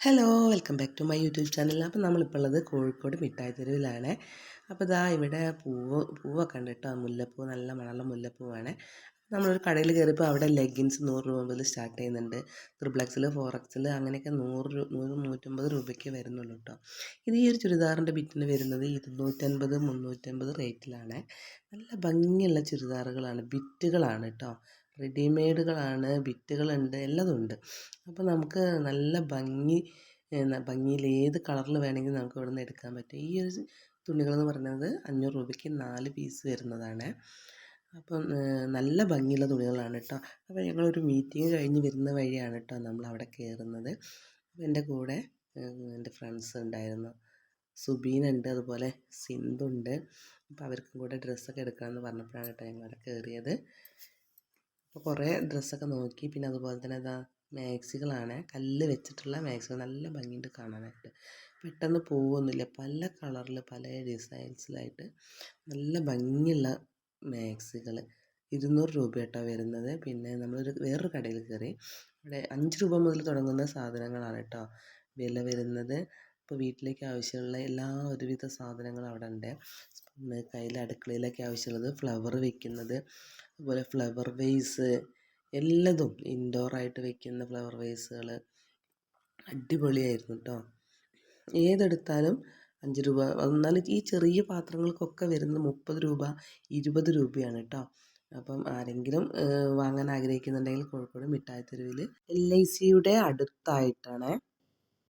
Hello welcome back to my YouTube channel. അപ്പോൾ നമ്മളിപ്പോൾ ഉള്ളത് കോഴിക്കോട് മിഠായി തെരുവിലാണ്. അപ്പോൾ ഇതാ ഇവിടെ പൂവൊക്കെ ഉണ്ട് കേട്ടോ. മുല്ലപ്പൂ, നല്ല മണമുള്ള മുല്ലപ്പൂവാണ്. നമ്മളൊരു കടയിൽ കയറിയപ്പോൾ അവിടെ ലെഗിൻസ് 100 രൂപ മുതൽ സ്റ്റാർട്ട് ചെയ്യുന്നുണ്ട്. ത്രിബിൾ എക്സിൽ, 4XL അങ്ങനെയൊക്കെ 100 150 വരുന്നുള്ളൂ കേട്ടോ. ഇത് ഈ ഒരു ചുരിദാറിൻ്റെ ബിറ്റിന് വരുന്നത് 250 350 റേറ്റിലാണ്. നല്ല ഭംഗിയുള്ള ചുരിദാറുകളാണ്, ബിറ്റുകളാണ് കേട്ടോ. റെഡിമെയ്ഡുകളാണ്, ബിറ്റുകളുണ്ട്, എല്ലതും ഉണ്ട്. അപ്പോൾ നമുക്ക് നല്ല ഭംഗിയിൽ ഏത് കളറിൽ വേണമെങ്കിലും നമുക്ക് ഇവിടെ നിന്ന് എടുക്കാൻ പറ്റും. ഈ ഒരു തുണികളെന്ന് പറയുന്നത് 500 രൂപയ്ക്ക് 4 പീസ് വരുന്നതാണ്. അപ്പം നല്ല ഭംഗിയുള്ള തുണികളാണ് കേട്ടോ. അപ്പോൾ ഞങ്ങളൊരു മീറ്റിംഗ് കഴിഞ്ഞ് വരുന്ന വഴിയാണ് കേട്ടോ നമ്മൾ അവിടെ കയറുന്നത്. അപ്പോൾ എൻ്റെ കൂടെ എൻ്റെ ഫ്രണ്ട്സ് ഉണ്ടായിരുന്നു. സുബീനുണ്ട്, അതുപോലെ സിന്ധുണ്ട്. അപ്പോൾ അവർക്കും കൂടെ ഡ്രസ്സൊക്കെ എടുക്കാമെന്ന് പറഞ്ഞപ്പോഴാണ് കേട്ടോ ഞങ്ങൾ അവിടെ കയറിയത്. അപ്പോൾ കുറേ ഡ്രസ്സൊക്കെ നോക്കി. പിന്നെ അതുപോലെ തന്നെ ഇതാ മാക്സികളാണ്, കല്ല് വെച്ചിട്ടുള്ള മാക്സികൾ, നല്ല ഭംഗിയുണ്ട് കാണാനായിട്ട്. പെട്ടെന്ന് പോവൊന്നുമില്ല, പല കളറിൽ പല ഡിസൈൻസിലായിട്ട് നല്ല ഭംഗിയുള്ള മാക്സികൾ. 200 രൂപ കേട്ടോ വരുന്നത്. പിന്നെ നമ്മളൊരു വേറൊരു കടയിൽ കയറി. അവിടെ 5 രൂപ മുതൽ തുടങ്ങുന്ന സാധനങ്ങളാണ് കേട്ടോ വില വരുന്നത്. ഇപ്പോൾ വീട്ടിലേക്ക് ആവശ്യമുള്ള എല്ലാ ഒരുവിധ സാധനങ്ങളും അവിടെ ഉണ്ട്. കയ്യിൽ അടുക്കളയിലേക്ക് ആവശ്യമുള്ളത്, ഫ്ലവർ വെക്കുന്നത്, അതുപോലെ ഫ്ലവർ വേസ്, എല്ലതും ഇൻഡോറായിട്ട് വെക്കുന്ന ഫ്ലവർ വേസുകൾ അടിപൊളിയായിരുന്നു കേട്ടോ. ഏതെടുത്താലും 5 രൂപ. എന്നാലും ഈ ചെറിയ പാത്രങ്ങൾക്കൊക്കെ വരുന്നത് 30 രൂപ 20 രൂപയാണ് കേട്ടോ. അപ്പം ആരെങ്കിലും വാങ്ങാൻ ആഗ്രഹിക്കുന്നുണ്ടെങ്കിൽ കോഴിക്കോട് മിഠായി തെരുവിൽ LICയുടെ അടുത്തായിട്ടാണ്.